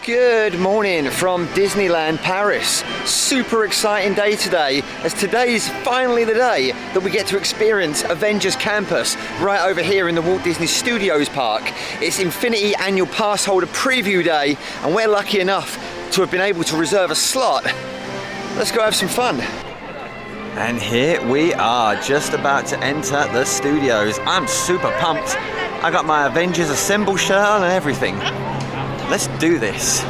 Good morning from Disneyland Paris. Super exciting day today, as today's finally the day that we get to experience Avengers Campus right over here in the Walt Disney Studios Park. It's Infinity Annual Passholder preview day, and we're lucky enough to have been able to reserve a slot. Let's go have some fun. And here we are, just about to enter the studios. I'm super pumped. I got my Avengers Assemble shirt on and everything. Let's do this.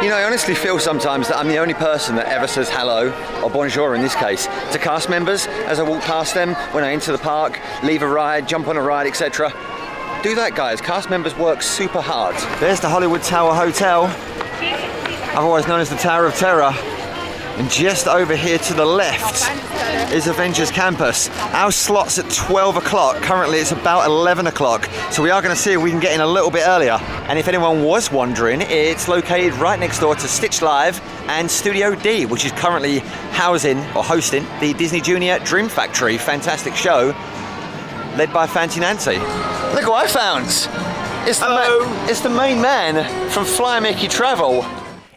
You know, I honestly feel sometimes that I'm the only person that ever says hello, or bonjour in this case, to cast members as I walk past them when I enter the park, leave a ride, jump on a ride, etc. Do that, guys. Cast members work super hard. There's the Hollywood Tower Hotel, otherwise known as the Tower of Terror. And just over here to the left is Avengers Campus. Our slot's at 12 o'clock. Currently it's about 11 o'clock. So we are going to see if we can get in a little bit earlier. And if anyone was wondering, it's located right next door to Stitch Live and Studio D, which is currently housing or hosting the Disney Junior Dream Factory. Fantastic show led by Fancy Nancy. Look what I found. It's the main man from Fly Mickey Travel.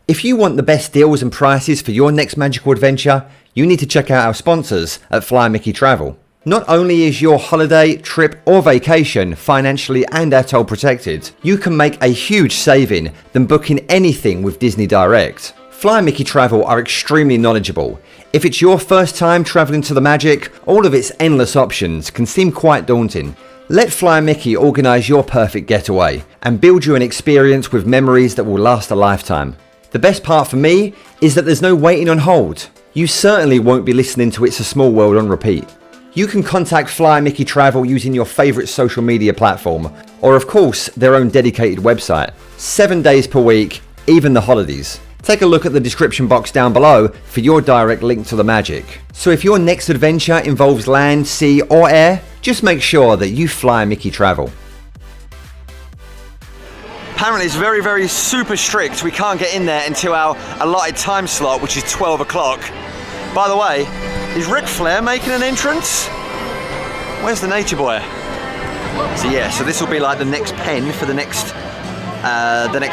If you want the best deals and prices for your next magical adventure, you need to check out our sponsors at Fly Mickey Travel. Not only is your holiday, trip or vacation financially and ATOL protected, you can make a huge saving than booking anything with Disney Direct. Fly Mickey Travel are extremely knowledgeable. If it's your first time traveling to the magic, all of its endless options can seem quite daunting. Let Fly Mickey organise your perfect getaway and build you an experience with memories that will last a lifetime. The best part for me is that there's no waiting on hold. You certainly won't be listening to It's a Small World on repeat. You can contact Fly Mickey Travel using your favourite social media platform, or of course their own dedicated website. 7 days per week, even the holidays. Take a look at the description box down below for your direct link to the magic. So if your next adventure involves land, sea or air, just make sure that you Fly Mickey Travel. Apparently it's very, very super strict. We can't get in there until our allotted time slot, which is 12 o'clock. By the way, is Ric Flair making an entrance? Where's the nature boy? So yeah, so this will be like the next pen for the next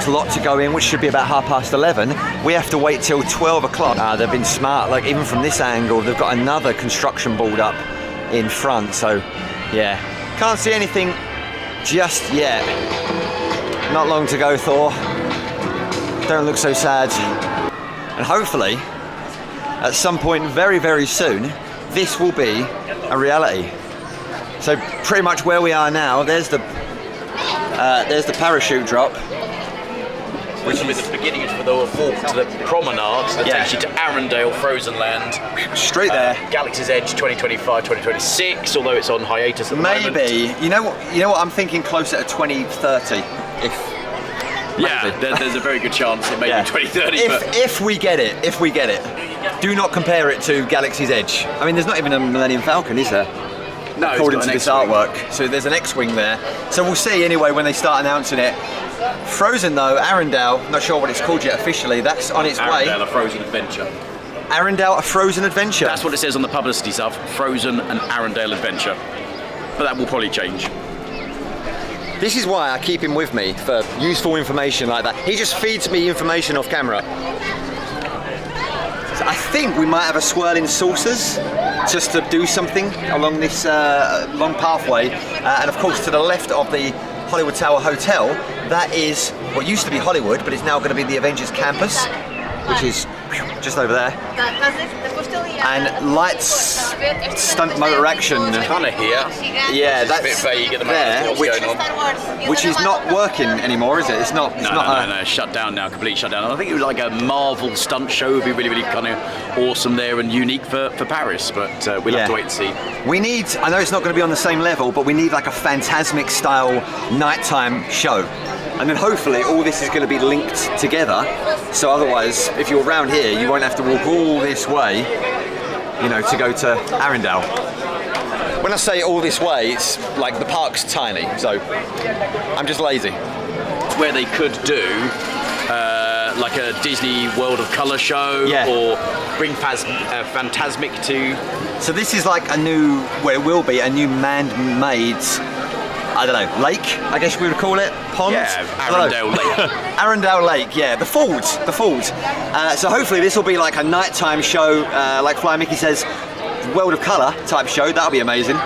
lot to go in, which should be about 11:30. We have to wait till 12 o'clock. They've been smart, like even from this angle, they've got another construction board up in front. So yeah, can't see anything just yet. Not long to go, Thor. Don't look so sad. And hopefully, at some point very, very soon, this will be a reality. So pretty much where we are now, there's the parachute drop. Which is the beginning for the walk to the promenade that takes you to Arendelle, Frozen Land. Straight there. Galaxy's Edge 2025, 2026, although it's on hiatus at the moment. Maybe. You know what I'm thinking, closer to 2030. There's a very good chance it may be 2030. If we get it. Do not compare it to Galaxy's Edge. I mean, there's not even a Millennium Falcon, is there? No, according to this artwork. So there's an X-Wing there. So we'll see anyway when they start announcing it. Frozen though, Arendelle, not sure what it's called yet officially, that's on its way. Arendelle, a Frozen Adventure. Arendelle, a Frozen Adventure. That's what it says on the publicity stuff, Frozen and Arendelle Adventure. But that will probably change. This is why I keep him with me, for useful information like that. He just feeds me information off camera. So I think we might have a swirling saucers just to do something along this long pathway. And of course to the left of the Hollywood Tower Hotel, that is what used to be Hollywood, but it's now going to be the Avengers Campus, which is just over there. And lights, stunt motor action. Kind of here. Yeah, that's a bit vague at the moment. What's going on? Which is not working anymore, is it? It's not. No, shut down now, complete shutdown. I think it was like a Marvel stunt show would be really, really kind of awesome there and unique for Paris, but we'll have to wait and see. We need, I know it's not going to be on the same level, but we need like a Phantasmic style nighttime show. And then hopefully all this is going to be linked together. So otherwise, if you're around here, you won't have to walk all this way, you know, to go to Arendelle. When I say all this way, it's like the park's tiny, so I'm just lazy. Where they could do like a Disney World of Colour show, or bring Phantasmic to. So this is like a new, well, it will be a new man-made I don't know, lake, I guess we would call it, pond? Yeah, Arundel Lake. Arundel Lake, yeah, the falls. So hopefully this will be like a nighttime show, like Fly Mickey says, World of Colour type show, that'll be amazing.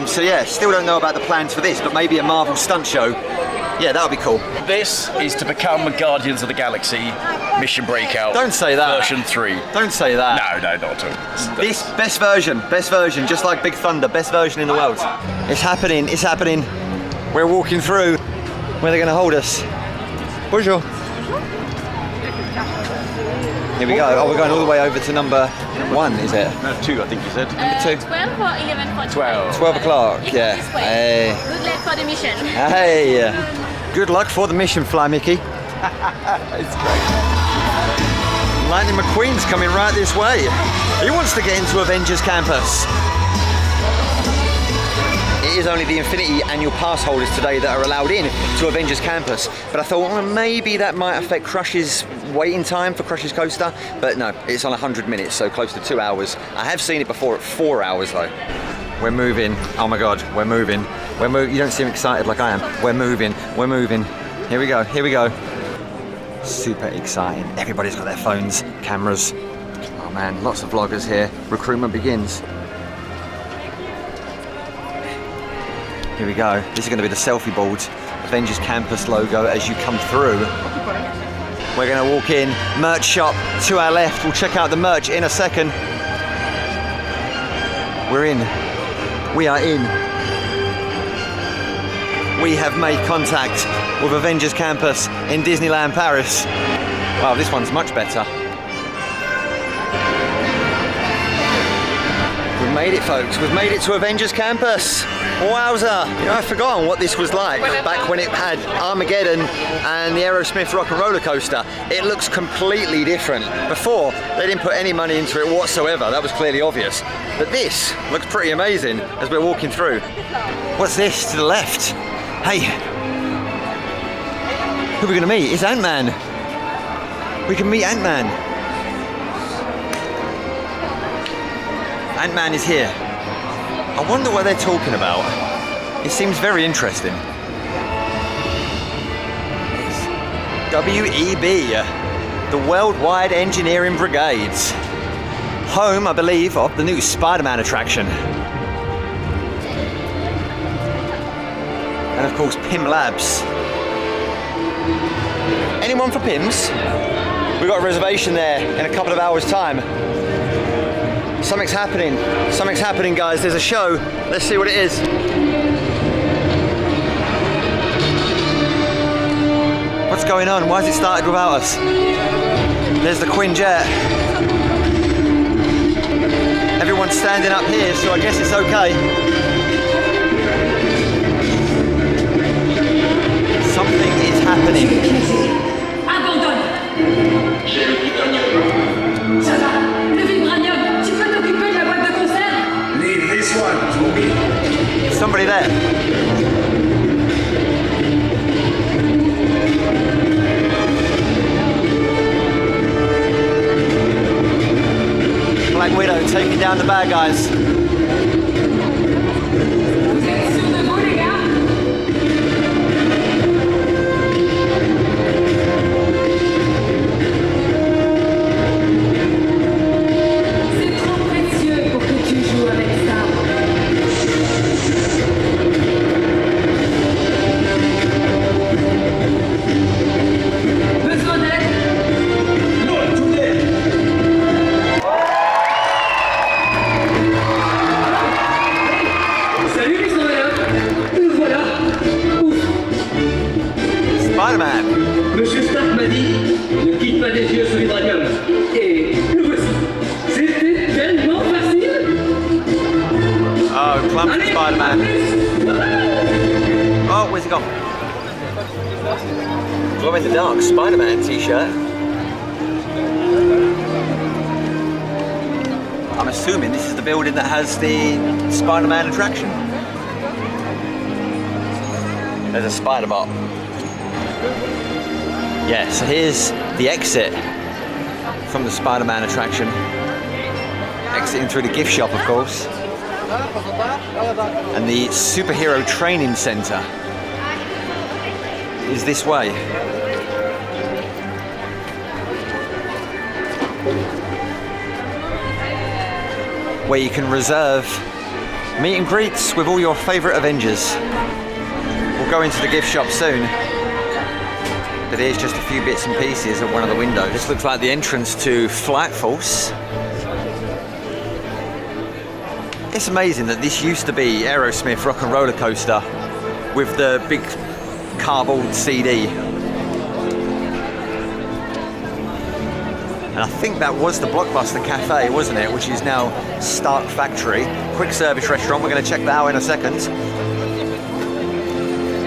So yeah, still don't know about the plans for this, but maybe a Marvel stunt show. Yeah, that would be cool. This is to become a Guardians of the Galaxy Mission Breakout. Don't say that. Version 3. Don't say that. No, not at all. This best version, just like Big Thunder, best version in the world. It's happening. We're walking through. Where they're going to hold us. Bonjour. Here we go. Oh, we're going all the way over to number 1, is it? No, 2, I think you said. Number 2. 12 or 11:45? 12 o'clock, yeah. This way. Hey. Good luck for the mission. Hey. Good luck for the mission, Fly Mickey. It's great. Lightning McQueen's coming right this way. He wants to get into Avengers Campus. It is only the Infinity Annual Passholders today that are allowed in to Avengers Campus, but I thought, well, maybe that might affect Crush's waiting time for Crush's coaster, but no, it's on 100 minutes, so close to 2 hours. I have seen it before at 4 hours though. We're moving. Oh my God, we're moving. You don't seem excited like I am. We're moving. Here we go. Super exciting. Everybody's got their phones, cameras. Oh man, lots of vloggers here. Recruitment begins. Here we go. This is going to be the selfie board. Avengers Campus logo as you come through. We're going to walk in. Merch shop to our left. We'll check out the merch in a second. We're in. We are in. We have made contact with Avengers Campus in Disneyland Paris. Wow, this one's much better. We've made it, folks. We've made it to Avengers Campus. Wowza! You know, I've forgotten what this was like back when it had Armageddon and the Aerosmith Rock and Roller Coaster. It looks completely different. Before, they didn't put any money into it whatsoever. That was clearly obvious. But this looks pretty amazing as we're walking through. What's this to the left? Hey, who are we going to meet? It's Ant-Man. We can meet Ant-Man. Ant-Man is here. I wonder what they're talking about. It seems very interesting. It's W.E.B, the Worldwide Engineering Brigades. Home, I believe, of the new Spider-Man attraction. And of course, PYM Labs. Anyone for PYMs? We've got a reservation there in a couple of hours' time. Something's happening, guys. There's a show. Let's see what it is. What's going on? Why has it started without us? There's the Quinjet. Everyone's standing up here, so I guess it's okay. Something is happening. Abandonne. Ça va. Le vibranium, tu peux t'occuper de la boîte de conserve? Leave this one to me. Is somebody there? Black Widow taking down the bad guys. Vous êtes sûrs de vous, les gars? C'est trop précieux pour que tu joues avec ça. Besoin d'aide? Not today. Salut les Israéliens. Nous voilà. Ouf. Spider-Man. Monsieur Stark m'a dit, ne quitte pas les yeux sur l'hydranium. Et nous voici. C'était tellement facile. Oh, clumsy Allez, Spider-Man. Oh, where's he gone? Glow in the dark Spider-Man t-shirt. I'm assuming this is the building that has the Spider-Man attraction. There's a SpiderBot. Yeah, so here's the exit from the Spider-Man attraction. Exiting through the gift shop, of course. And the superhero training center is this way. Where you can reserve meet and greets with all your favorite Avengers. We'll go into the gift shop soon, but here's just a few bits and pieces of one of the windows. This looks like the entrance to Flight Force. It's amazing that this used to be Aerosmith Rock and Rollercoaster with the big cardboard CD. And I think that was the Blockbuster Cafe, wasn't it? Which is now Stark Factory. Quick service restaurant. We're going to check that out in a second.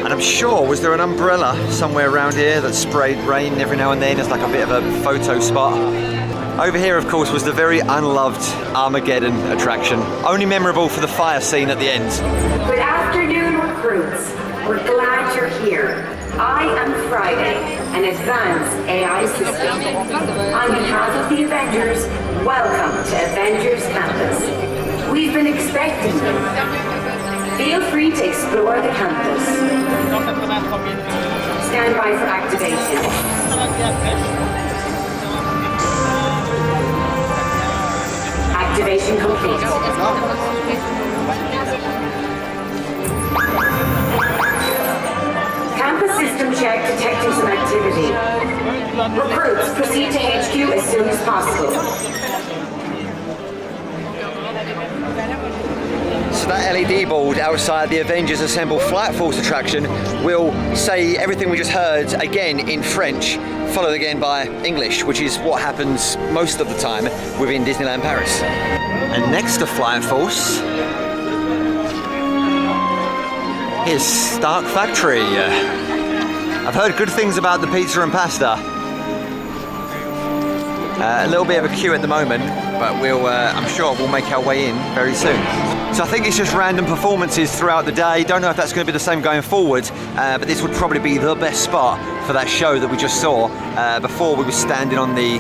And I'm sure, was there an umbrella somewhere around here that sprayed rain every now and then as like a bit of a photo spot? Over here, of course, was the very unloved Armageddon attraction. Only memorable for the fire scene at the end. Good afternoon, recruits. We're glad you're here. I am Friday, an advanced AI system. On behalf of the Avengers, welcome to Avengers Campus. We've been expecting you. Feel free to explore the campus. Stand by for activation. Activation complete. Campus system check detecting some activity. Recruits, proceed to HQ as soon as possible. So that LED board outside the Avengers Assemble Flight Force attraction will say everything we just heard again in French, followed again by English, which is what happens most of the time within Disneyland Paris. And next to Flight Force, here's Stark Factory. I've heard good things about the pizza and pasta. A little bit of a queue at the moment, but I'm sure we'll make our way in very soon. So I think it's just random performances throughout the day. Don't know if that's going to be the same going forward, but this would probably be the best spot for that show that we just saw. Before we were standing on the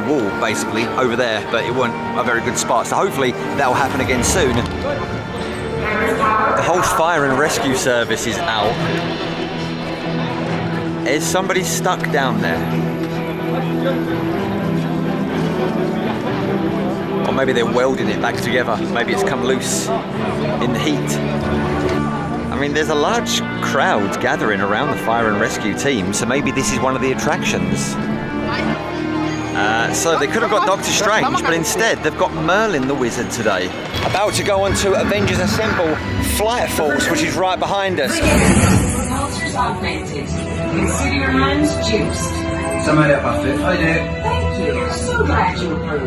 wall, basically, over there, but it wasn't a very good spot. So hopefully that will happen again soon. The whole fire and rescue service is out. Is somebody stuck down there? Or maybe they're welding it back together. Maybe it's come loose in the heat. I mean, there's a large crowd gathering around the fire and rescue team, so maybe this is one of the attractions. So they could have got Doctor Strange, but instead they've got Merlin the Wizard today. About to go on to Avengers Assemble Flight Force, which is right behind us. Repulsors augmented. Consider your hands juiced. Ça m'a l'air parfait. Friday. Thank you. So glad you approved.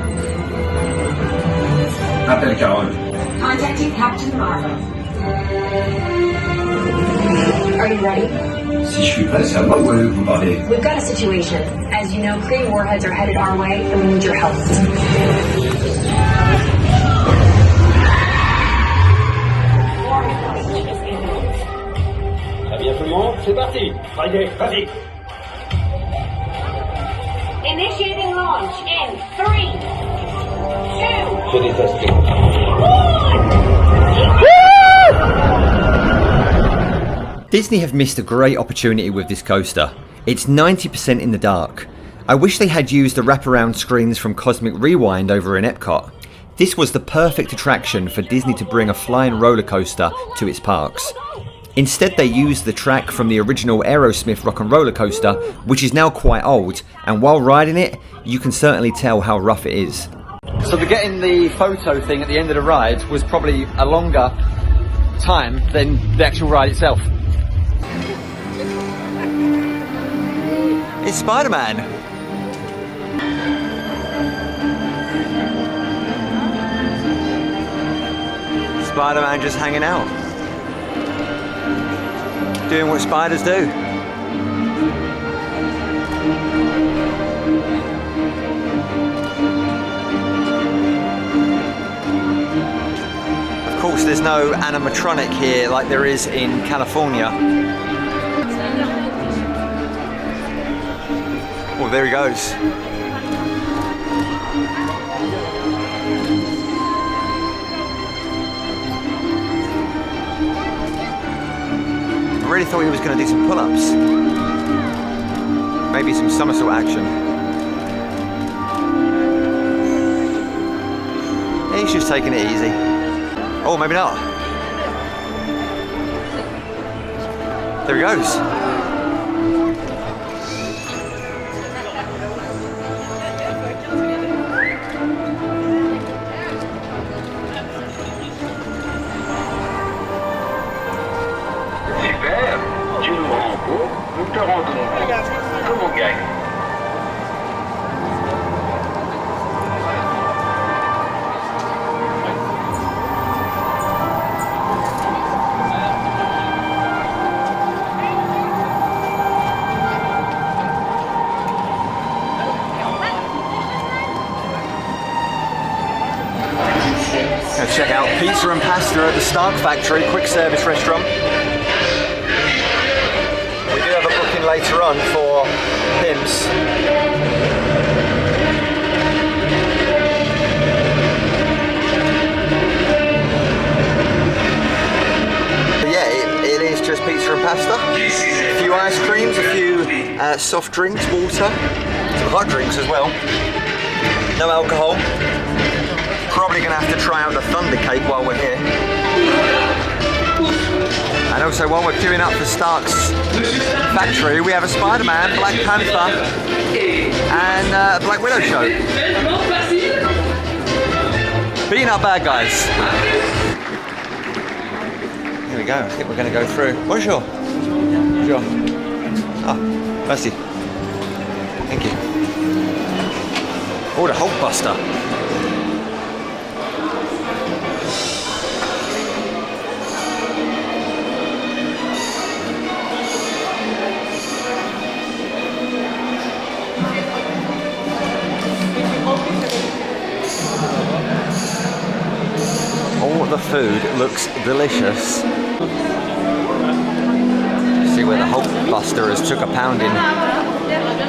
Appelle Carole. Contacting Captain Marvel. Are you ready? Si je suis prêt, c'est à moi ou vous parlez? We've got a situation. As you know, Kree warheads are headed our way, and we need your help. Très bien tout le monde, c'est parti. Friday, vas-y. Initiating launch in 3, 2, Je déteste. Disney have missed a great opportunity with this coaster. It's 90% in the dark. I wish they had used the wraparound screens from Cosmic Rewind over in Epcot. This was the perfect attraction for Disney to bring a flying roller coaster to its parks. Instead, they used the track from the original Aerosmith Rock and Roller Coaster, which is now quite old, and while riding it, you can certainly tell how rough it is. So getting the photo thing at the end of the ride was probably a longer time than the actual ride itself. It's Spider-Man. Spider-Man just hanging out. Doing what spiders do. Of course, there's no animatronic here like there is in California. Oh, there he goes. really thought he was going to do some pull-ups. Maybe some somersault action. He's just taking it easy. Oh, maybe not. There he goes. Super, tu nous rends beau, nous te rendons beau. Comme on gagne. Gonna check out pizza and pasta at the Stark Factory, quick service restaurant. We do have a booking later on for PYMs. But yeah, it is just pizza and pasta. A few ice creams, a few soft drinks, water, some hot drinks as well. No alcohol. Probably going to have to try out the Thunder Cake while we're here. And also while we're queuing up for Stark's factory, we have a Spider-Man, Black Panther and a Black Widow show. Beating up bad guys. Here we go, I think we're going to go through. Bonjour. Bonjour. Ah, merci. Thank you. Oh, the Hulkbuster. All the food looks delicious. See where the Hulkbuster has took a pounding,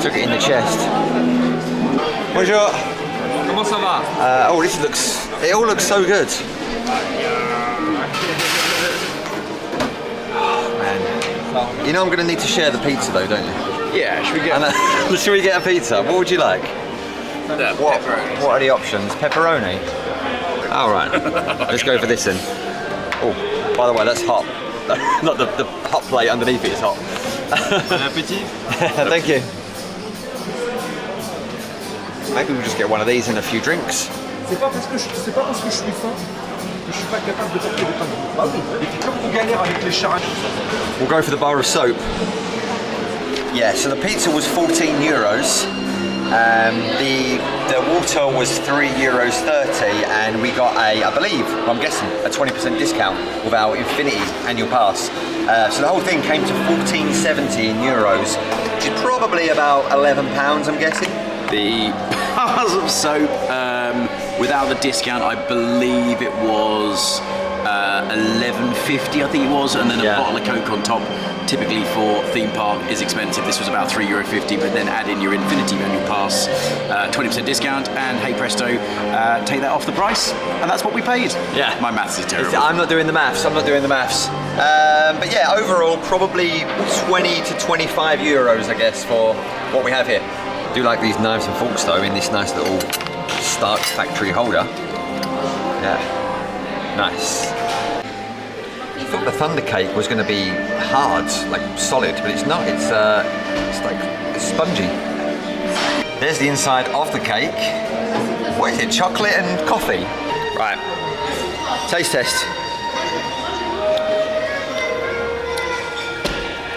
took it in the chest. Bonjour. Comment ça va? Oh, this looks, it all looks so good. Oh, man. You know I'm going to need to share the pizza though, don't you? Yeah, should we get Should we get a pizza? What would you like? What are the options? Pepperoni? All right, let's go for this then. Oh, by the way, that's hot. Not the hot plate underneath it is hot. Bon appétit. Thank you. Maybe we'll just get one of these and a few drinks. C'est pas parce que je suis faim que je suis pas capable de porter des pains. Bah oui. Et puis comme on galère avec les charrettes. We'll go for the bar of soap. Yeah, so the pizza was 14 euros. The water was €3.30 and we got I believe, I'm guessing, a 20% discount with our Infinity Annual Pass. So the whole thing came to €14.70 in euros, which is probably about £11, I'm guessing. the bars of soap without the discount. I believe it was $11.50, I think it was, and then a bottle of Coke on top. Typically for theme park is expensive. This was about €3.50, but then add in your Infinity Annual Pass, 20% discount, and hey presto, take that off the price, and that's what we paid. Yeah, my maths is terrible. I'm not doing the maths. But yeah, overall probably 20 to 25 euros, I guess, for what we have here. I do like these knives and forks though in this nice little Stark factory holder. Yeah, nice. I thought the Thunder Cake was going to be hard, like solid, but it's not. It's spongy. There's the inside of the cake. What is it? Chocolate and coffee. Right. Taste test.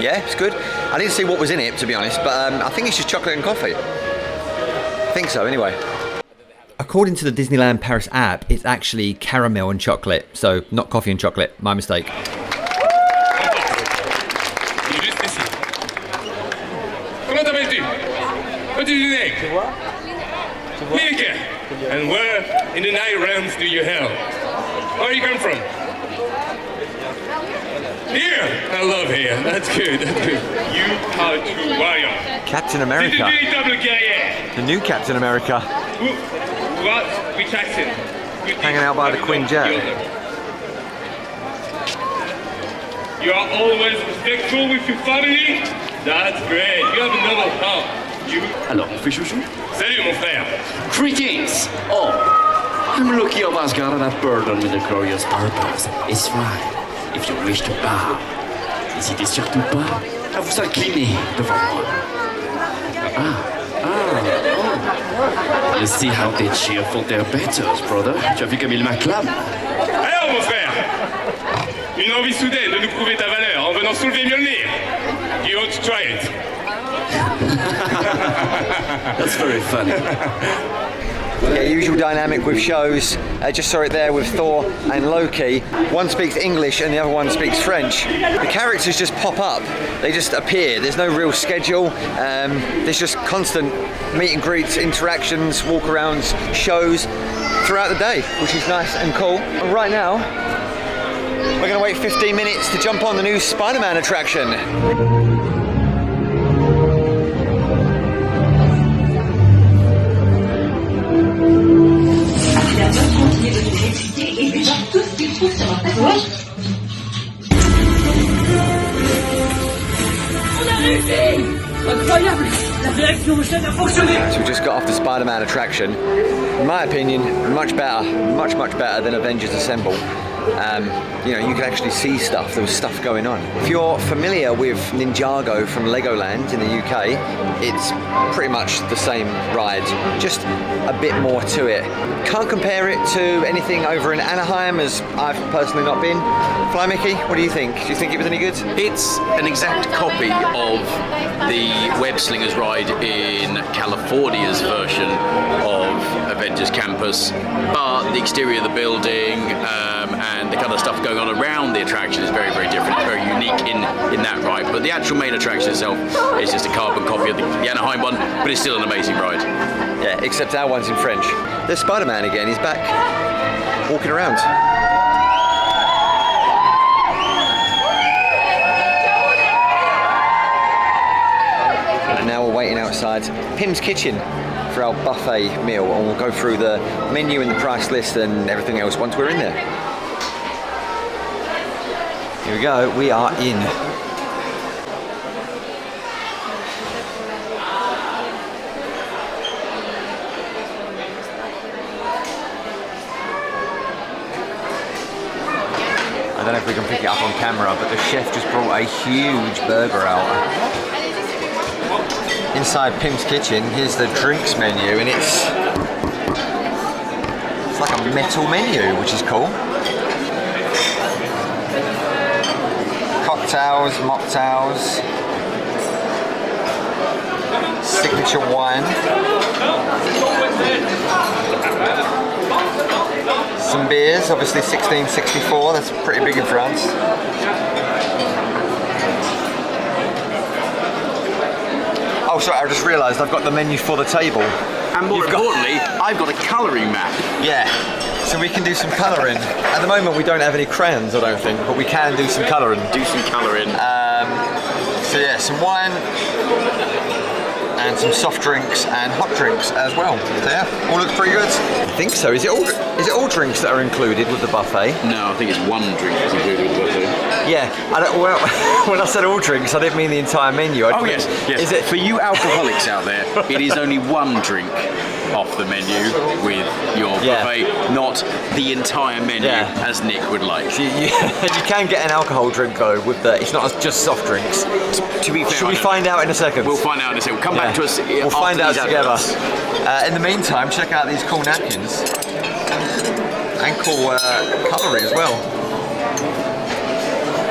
Yeah, it's good. I didn't see what was in it, to be honest, but I think it's just chocolate and coffee. I think so, anyway. According to the Disneyland Paris app, it's actually caramel and chocolate, so not coffee and chocolate. My mistake. Comment t'appelles-tu? Petit Junet. Nick. And where in the night realms do you hail? Where you come from? Here. I love here. That's good. That's good. You are true warrior. Captain America. The new Captain America. What? Which accent? Hanging out by the Queen Jet. You are always respectful with your family? That's great. You have a noble heart. You... Alors, on fait chouchou? Salut, mon frère. Greetings! Oh, I'm lucky of Asgard and a burden with a glorious purpose. It's right. If you wish to bow, n'hésitez surtout pas à vous incliner devant moi. Oh. You see how they cheer for their betters, brother? Tu as vu comme ils m'acclament? Alors, mon frère, une envie soudaine de nous prouver ta valeur en venant soulever Mjolnir. You ought to try it. That's very funny. Yeah, usual dynamic with shows. Just saw it there with Thor and Loki. One speaks English and the other one speaks French. The characters just pop up. They just appear. There's no real schedule. There's just constant meet and greets, interactions, walk-arounds, shows throughout the day, which is nice and cool. And right now, we're going to wait 15 minutes to jump on the new Spider-Man attraction. Incroyable! La réaction au chef a fonctionné! So we just got off the Spider-Man attraction. In my opinion, much better than Avengers Assemble. You know, you can actually see stuff. There was stuff going on. If you're familiar with Ninjago from Legoland in the UK, it's pretty much the same ride, just a bit more to it. Can't compare it to anything over in Anaheim, as I've personally not been. Fly Mickey, what do you think? Do you think it was any good? It's an exact copy of the Web Slingers ride in California's version of Avengers Campus, but the exterior of the building and the kind of stuff going on around the attraction is very, very different. It's very unique in that ride, but the actual main attraction itself is just a carbon copy of the Anaheim one, but it's still an amazing ride. Yeah, except our one's in French. There's Spider-Man again, he's back, walking around. And now we're waiting outside Pim's Kitchen for our buffet meal, and we'll go through the menu and the price list and everything else once we're in there. Here we go, we are in. I don't know if we can pick it up on camera, but the chef just brought a huge burger out. Inside Pim's Kitchen, here's the drinks menu, and it's like a metal menu, which is cool. Cocktails, mocktails, signature wine, some beers, obviously 1664, that's pretty big in France. Oh sorry, I just realised I've got the menu for the table. And more importantly, I've got a colouring map. Yeah, so we can do some colouring. At the moment we don't have any crayons, I don't think, but we can do some colouring. Do some colouring. So yeah, some wine and some soft drinks and hot drinks as well. So yeah, all looks pretty good. I think so. Is it all drinks that are included with the buffet? No, I think it's one drink that's included with the buffet. Yeah, well, when I said all drinks, I didn't mean the entire menu. Yes. Is it for you alcoholics out there? It is only one drink off the menu with your buffet, not the entire menu as Nick would like. So you can get an alcohol drink though with the. It's not just soft drinks. To be fair, should we find out in a second? We'll find out in a second. Come back to us. We'll find out together. In the meantime, check out these cool napkins and cool cutlery as well.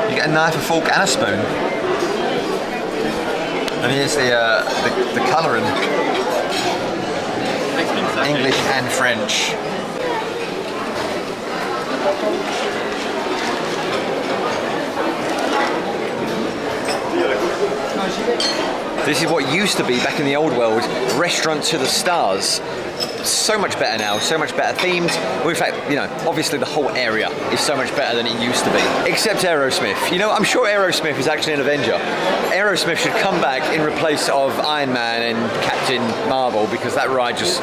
You get a knife, a fork, and a spoon. And here's the colouring. English and French. This is what used to be, back in the old world, Restaurant to the Stars. So much better now, so much better themed. Well, in fact, you know, obviously the whole area is so much better than it used to be. Except Aerosmith. You know, I'm sure Aerosmith is actually an Avenger. Aerosmith should come back in replace of Iron Man and Captain Marvel, because that ride just,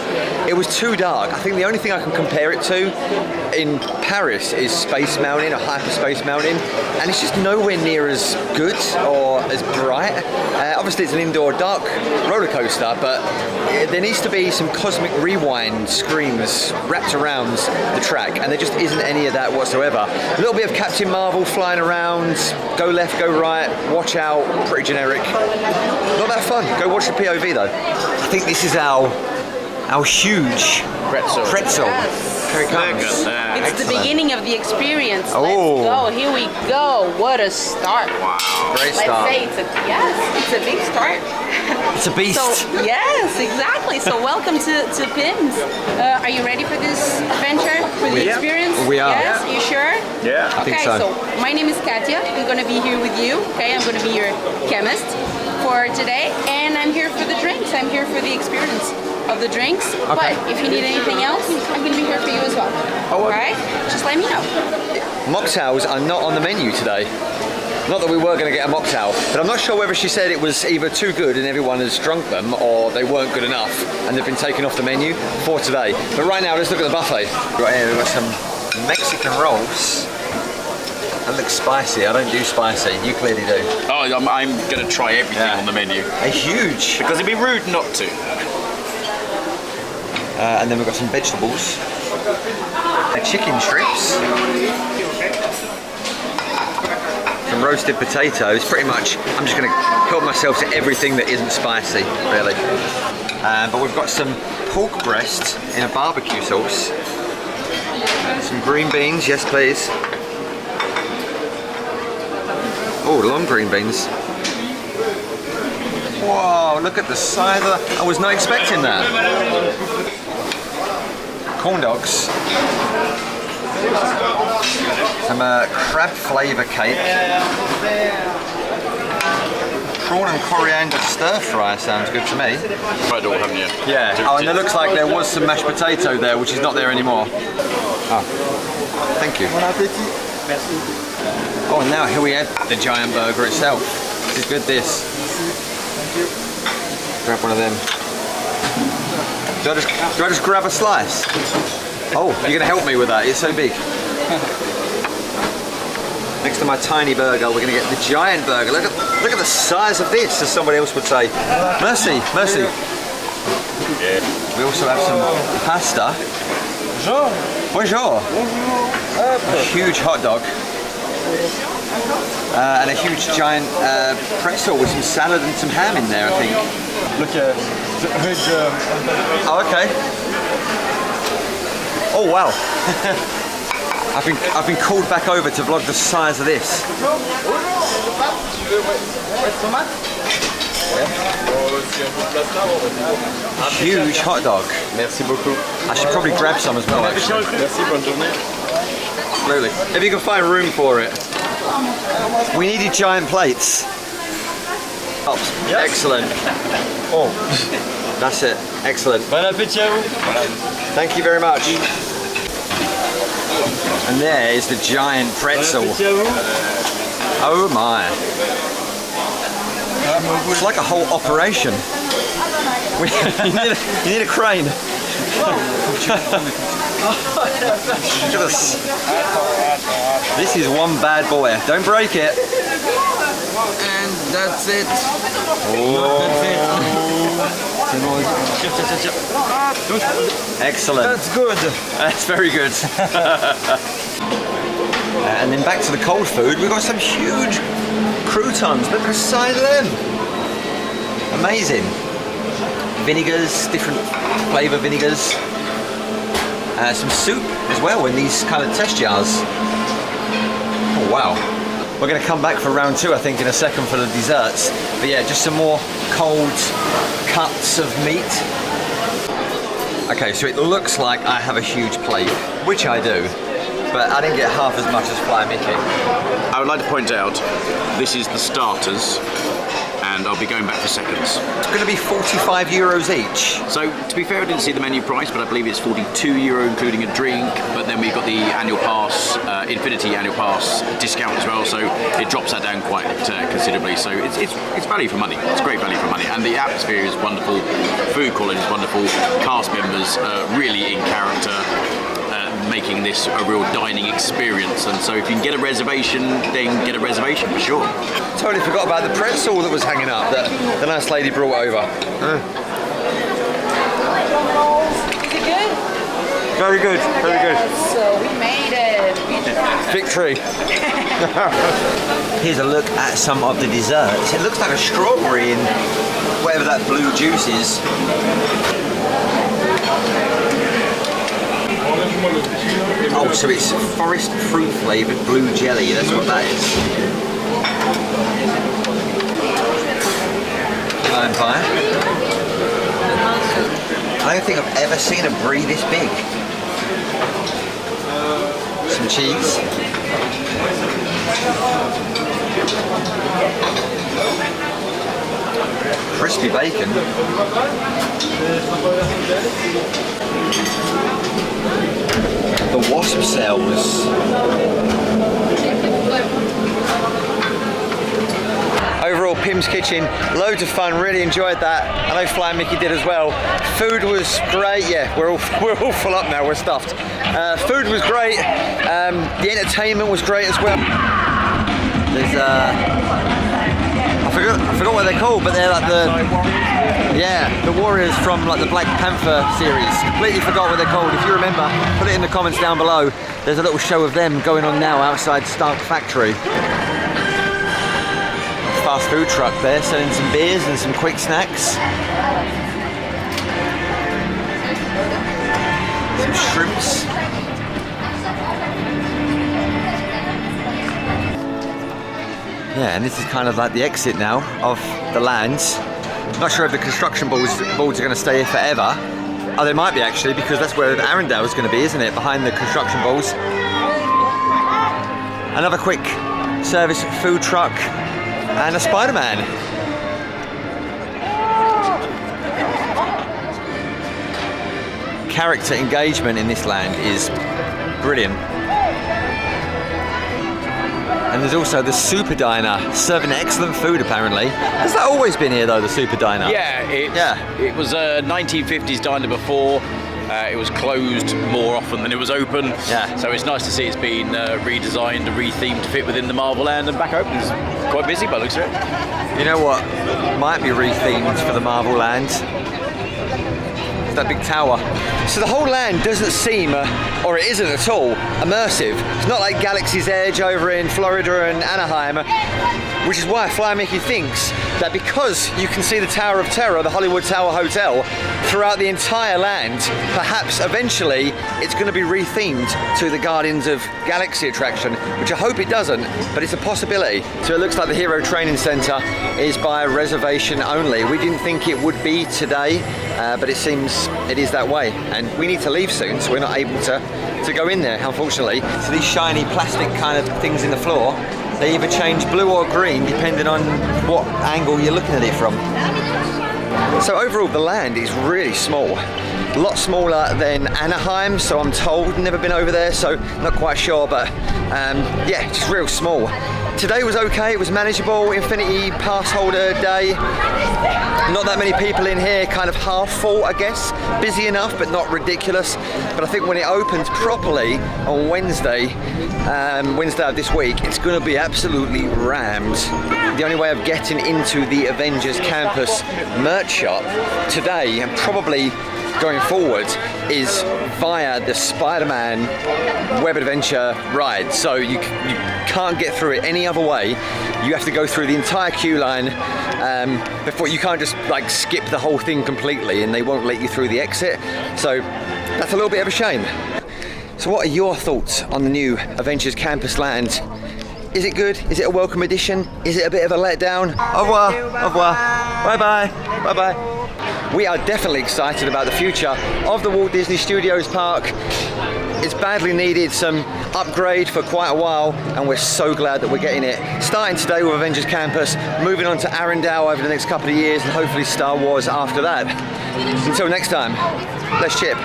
it was too dark. I think the only thing I can compare it to in Paris is Space Mountain or Hyperspace Mountain, and it's just nowhere near as good or as bright. Obviously it's an indoor dark roller coaster, but there needs to be some cosmic rewind screens wrapped around the track, and there just isn't any of that whatsoever. A little bit of Captain Marvel flying around, go left, go right, watch out, pretty generic. Not that fun. Go watch the POV though. I think this is our huge pretzel. Here it comes. It's the beginning of the experience. Oh. Let's go. Here we go. What a start. Wow. Great start. Let's say it's a big start. It's a beast. So, yes, exactly. So welcome to PYMs. Are you ready for this adventure, for the experience? We are. Yes, are you sure? Yeah. I think Okay, so my name is Katya. I'm going to be here with you. Okay, I'm going to be your chemist for today, and I'm here for the drinks. I'm here for the experience of the drinks. Okay. But if you need anything else, I'm going to be here for you as well. Oh, all right? Just let me know. Mocktails are not on the menu today. Not that we were going to get a mocktail, but I'm not sure whether she said it was either too good and everyone has drunk them, or they weren't good enough and they've been taken off the menu for today. But right now, let's look at the buffet. Right here, we've got some Mexican rolls. That looks spicy. I don't do spicy. You clearly do. Oh, I'm going to try everything on the menu. A huge. Because it'd be rude not to. And then we've got some vegetables. Chicken strips. Some roasted potatoes. Pretty much, I'm just going to help myself to everything that isn't spicy, really. But we've got some pork breast in a barbecue sauce. Some green beans, yes please. Oh, long green beans. Whoa, look at the size of that. I was not expecting that. Corn dogs. Some crab flavour cake. Prawn and coriander stir fry sounds good to me. Tried it all, haven't you? Yeah. Oh, and it looks like there was some mashed potato there, which is not there anymore. Oh, thank you. Oh, and now here we have the giant burger itself. This is good, this. Grab one of them. Do I just grab a slice? Oh, you're going to help me with that. It's so big. Next to my tiny burger, we're going to get the giant burger. Look at the size of this, as somebody else would say. Merci, merci. We also have some pasta. Bonjour. A huge hot dog. And a huge giant pretzel with some salad and some ham in there, I think. Look at Oh, okay. Oh wow. I've been called back over to vlog the size of this. Huge hot dog. Merci beaucoup. I should probably grab some as well, actually. Merci, bonne journée. Absolutely. If you can find room for it. We needed giant plates. Oh, excellent. Oh, that's it. Excellent. Bon appétit à vous. Thank you very much. And there is the giant pretzel. Oh my. It's like a whole operation. You need a crane. Look at this. This is one bad boy. Don't break it. And that's it. Excellent. That's good. That's very good. And then back to the cold food. We've got some huge croutons. Look at the size of them. Amazing. Vinegars, different flavour vinegars. Some soup as well in these kind of test jars. Oh wow. We're going to come back for round 2, I think, in a second for the desserts. But yeah, just some more cold cuts of meat. Okay, so it looks like I have a huge plate, which I do, but I didn't get half as much as Fly Mickey. I would like to point out, this is the starters, and I'll be going back for seconds. It's going to be €45 each. So, to be fair, I didn't see the menu price, but I believe it's €42, including a drink. But then we've got the annual pass, Infinity Annual Pass discount as well, so it drops that down quite considerably. So it's value for money. It's great value for money, and the atmosphere is wonderful. Food quality is wonderful. Cast members really in character, making this a real dining experience. And so if you can get a reservation, then get a reservation for sure. Totally forgot about the pretzel that was hanging up that the nice lady brought over. Is it good? Very good, very good. So we made it. Victory. Here's a look at some of the desserts. It looks like a strawberry in whatever that blue juice is. Oh, so it's forest fruit flavoured blue jelly, that's what that is. Lime pie. I don't think I've ever seen a brie this big. Some cheese. Crispy bacon. The wasp cells. Overall, Pim's Kitchen, loads of fun, really enjoyed that. I know Flying Mickey did as well. Food was great, yeah, we're all full up now, we're stuffed. Food was great, the entertainment was great as well. There's, I forgot what they're called, but they're like the warriors from like the Black Panther series. Completely forgot what they're called. If you remember, put it in the comments down below. There's a little show of them going on now outside Stark Factory. Fast food truck there, selling some beers and some quick snacks. Some shrimps. Yeah, and this is kind of like the exit now of the lands. Not sure if the construction boards are going to stay here forever. Oh, they might be actually, because that's where Arendelle is going to be, isn't it? Behind the construction balls. Another quick service food truck. And a Spider-Man. Character engagement in this land is brilliant. And there's also the Super Diner, serving excellent food apparently. Has that always been here though, the Super Diner? Yeah, it was a 1950s diner before. It was closed more often than it was open. Yeah. So it's nice to see it's been redesigned and rethemed to fit within the Marvel land and back open. It's quite busy by the looks of it. You know what might be rethemed for the Marvel land? It's that big tower. So the whole land doesn't seem, or it isn't at all, immersive. It's not like Galaxy's Edge over in Florida and Anaheim, which is why Flying Mickey thinks that because you can see the Tower of Terror, the Hollywood Tower Hotel, throughout the entire land, perhaps eventually it's going to be rethemed to the Guardians of Galaxy attraction, which I hope it doesn't, but it's a possibility. So it looks like the Hero Training Center is by reservation only. We didn't think it would be today, but it seems it is that way. And we need to leave soon, so we're not able to go in there, unfortunately. So these shiny plastic kind of things in the floor, they either change blue or green depending on what angle you're looking at it from. So overall the land is really small. A lot smaller than Anaheim, so I'm told. Never been over there, so not quite sure, but yeah, just real small. Today was okay, it was manageable. Infinity Passholder day. Not that many people in here, kind of half full, I guess. Busy enough, but not ridiculous. But I think when it opens properly on Wednesday of this week, it's going to be absolutely rammed. The only way of getting into the Avengers Campus merch shop today, and probably going forward, is via the Spiderman WEB Adventure ride. So you can't get through it any other way. You have to go through the entire queue line before. You can't just like skip the whole thing completely, and they won't let you through the exit. So that's a little bit of a shame. So what are your thoughts on the new Avengers Campus land? Is it good? Is it a welcome addition? Is it a bit of a letdown? Au revoir. Au revoir. Bye bye. Bye bye. We are definitely excited about the future of the Walt Disney Studios Park. It's badly needed some upgrade for quite a while, and we're so glad that we're getting it. Starting today with Avengers Campus, moving on to Arendelle over the next couple of years, and hopefully Star Wars after that. Until next time, let's chip.